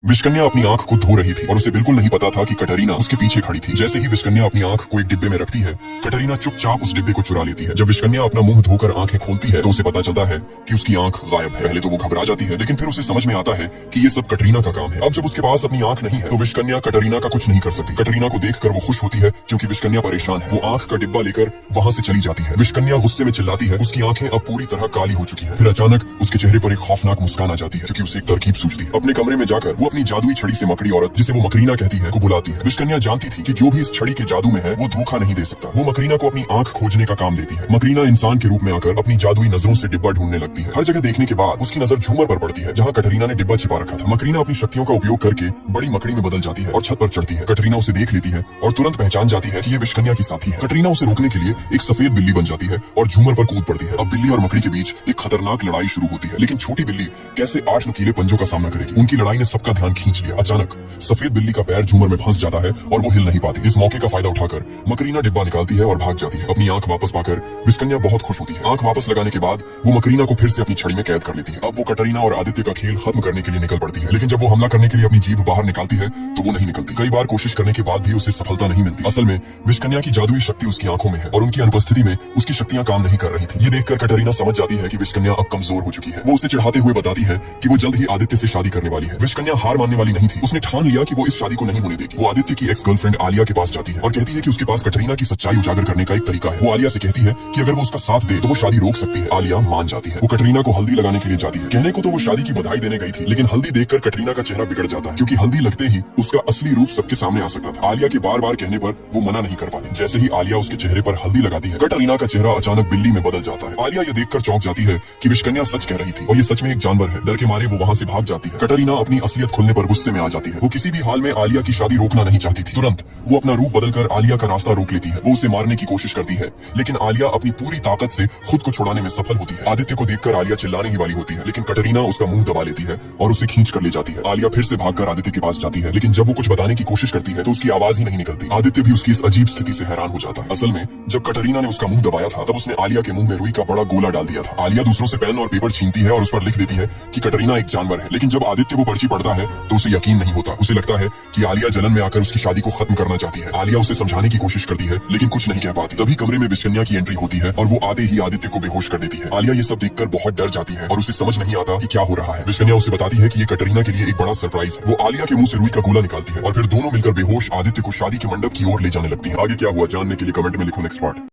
विशकन्या अपनी आंख को धो रही थी और उसे बिल्कुल नहीं पता था कि कटरीना उसके पीछे खड़ी थी। जैसे ही विशकन्या अपनी आंख को एक डिब्बे में रखती है, कटरीना चुपचाप उस डिब्बे को चुरा लेती है। जब विशकन्या अपना मुंह धोकर आंखें खोलती है तो उसे पता चलता है कि उसकी आंख गायब है। पहले तो वो घबरा जाती है, लेकिन फिर उसे समझ में आता है कि ये सब कटरीना का काम है। अब जब उसके पास अपनी आंख नहीं है तो विशकन्या कटरीना का कुछ नहीं कर सकती। कटरीना को देखकर वो खुश होती है क्योंकि विशकन्या परेशान है। वो आंख का डिब्बा लेकर वहां से चली जाती है। विशकन्या गुस्से में चिल्लाती है। उसकी आंखें अब पूरी तरह काली हो चुकी है। फिर अचानक उसके चेहरे पर एक खौफनाक मुस्कान आ जाती है क्योंकि उसे एक तरकीब सूझती है। अपने कमरे में जाकर वो अपनी जादुई छड़ी से मकड़ी औरत, जिसे वो मकरीना कहती है, को बुलाती है। विशकन्या जानती थी कि जो भी इस छड़ी के जादू में है वो धोखा नहीं दे सकता। वो मकरीना को अपनी आंख खोजने का काम देती है। मकरीना इंसान के रूप में आकर अपनी जादुई नजरों से डिब्बा ढूंढने लगती है। हर जगह देखने के बाद उसकी नजर झूमर पर पड़ती है जहाँ कटरीना ने डिब्बा छिपा रखा था। मकरीना अपनी शक्तियों का उपयोग करके बड़ी मकड़ी में बदल जाती है और छत पर चढ़ती है। कटरीना उसे देख लेती है और तुरंत पहचान जाती है कि ये विशकन्या की साथी है। कटरीना उसे रोकने के लिए एक सफेद बिल्ली बन जाती है और झूमर पर कूद पड़ती है। अब बिल्ली और मकड़ी के बीच एक खतरनाक लड़ाई शुरू होती है, लेकिन छोटी बिल्ली कैसे 8 नुकीले पंजों का सामना करेगी। उनकी लड़ाई ने सबका ध्यान खींच लिया। अचानक सफेद बिल्ली का पैर झूमर में फंस जाता है और वो हिल नहीं पाती। इस मौके का फायदा उठाकर मकरीना डिब्बा निकालती है और भाग जाती है। अपनी आंख वापस पाकर विशकन्या बहुत खुश होती है। आंख वापस लगाने के बाद वो मकरीना को फिर से अपनी छड़ी में कैद कर लेती है। अब वो कटरीना और आदित्य का खेल खत्म करने के लिए निकल पड़ती है, लेकिन जब वो हमला करने के लिए अपनी जीभ बाहर निकालती है तो वो नहीं निकलती। कई बार कोशिश करने के बाद भी उसे सफलता नहीं मिलती। असल में विशकन्या की जादुई शक्ति उसकी आंखों में है और उनकी अनुपस्थिति में उसकी शक्तियां काम नहीं कर रही थी। ये देखकर कटरीना समझ जाती है कि विशकन्या अब कमजोर हो चुकी है। वो उसे चिढ़ाते हुए बताती है कि वो जल्द ही आदित्य से शादी करने वाली है। विशकन्या हार मानने वाली नहीं थी। उसने ठान लिया कि वो इस शादी को नहीं होने देगी। वो आदित्य की एक्स गर्लफ्रेंड आलिया के पास जाती है और कहती है कि उसके पास कटरीना की सच्चाई उजागर करने का एक तरीका है। वो आलिया से कहती है कि अगर वो उसका साथ दे तो वो शादी रोक सकती है। आलिया मान जाती है। वो कटरीना को हल्दी लगाने के लिए जाती है। कहने को तो वो शादी की बधाई देने गई थी, लेकिन हल्दी देखकर कटरीना का चेहरा बिगड़ जाता है क्योंकि हल्दी लगते ही उसका असली रूप सबके सामने आ सकता था। आलिया के बार बार कहने पर वो मना नहीं कर पाती। जैसे ही आलिया उसके चेहरे पर हल्दी लगाती है, कटरीना का चेहरा अचानक बिल्ली में बदल जाता है। आलिया ये देखकर चौंक जाती है कि विशकन्या सच कह रही थी और ये सच में एक जानवर है। डर के मारे वो वहाँ से भाग जाती है। कटरीना अपनी असलियत खुलने पर गुस्से में आ जाती है। वो किसी भी हाल में आलिया की शादी रोकना नहीं चाहती थी। तुरंत वो अपना रूप बदलकर आलिया का रास्ता रोक लेती है। वो उसे मारने की कोशिश करती है, लेकिन आलिया अपनी पूरी ताकत से खुद को छुड़ाने में सफल होती है। आदित्य को देखकर आलिया चिल्लाने ही वाली होती है, लेकिन कटरीना उसका मुंह दबा लेती है और उसे खींच कर ले जाती है। आलिया फिर से भागकर आदित्य के पास जाती है, लेकिन जब वो कुछ बताने की कोशिश करती है तो उसकी आवाज ही नहीं निकलती। आदित्य भी उसकी इस अजीब स्थिति से हैरान हो जाता है। असल में जब कटरीना ने उसका मुंह दबाया था तब उसने आलिया के मुंह में रुई का बड़ा गोला डाल दिया था। आलिया दूसरों से पेन और पेपर छीनती है और उस पर लिख देती है कि कटरीना एक जानवर है, लेकिन जब आदित्य वो पर्ची पढ़ता है तो उसे यकीन नहीं होता। उसे लगता है कि आलिया जलन में आकर उसकी शादी को खत्म करना चाहती है। आलिया उसे समझाने की कोशिश करती है, लेकिन कुछ नहीं कह पाती। तभी कमरे में विशकन्या की एंट्री होती है और वो आते ही आदित्य को बेहोश कर देती है। आलिया ये सब देखकर बहुत डर जाती है और उसे समझ नहीं आता कि क्या हो रहा है। विशकन्या उसे बताती है कि ये कटरीना के लिए एक बड़ा सरप्राइज है। वो आलिया के मुंह से रुई का गोला निकालती है और फिर दोनों मिलकर बेहोश आदित्य को शादी के मंडप की ओर ले जाने लगती है। आगे क्या हुआ जानने के लिए कमेंट में लिखो नेक्स्ट पार्ट।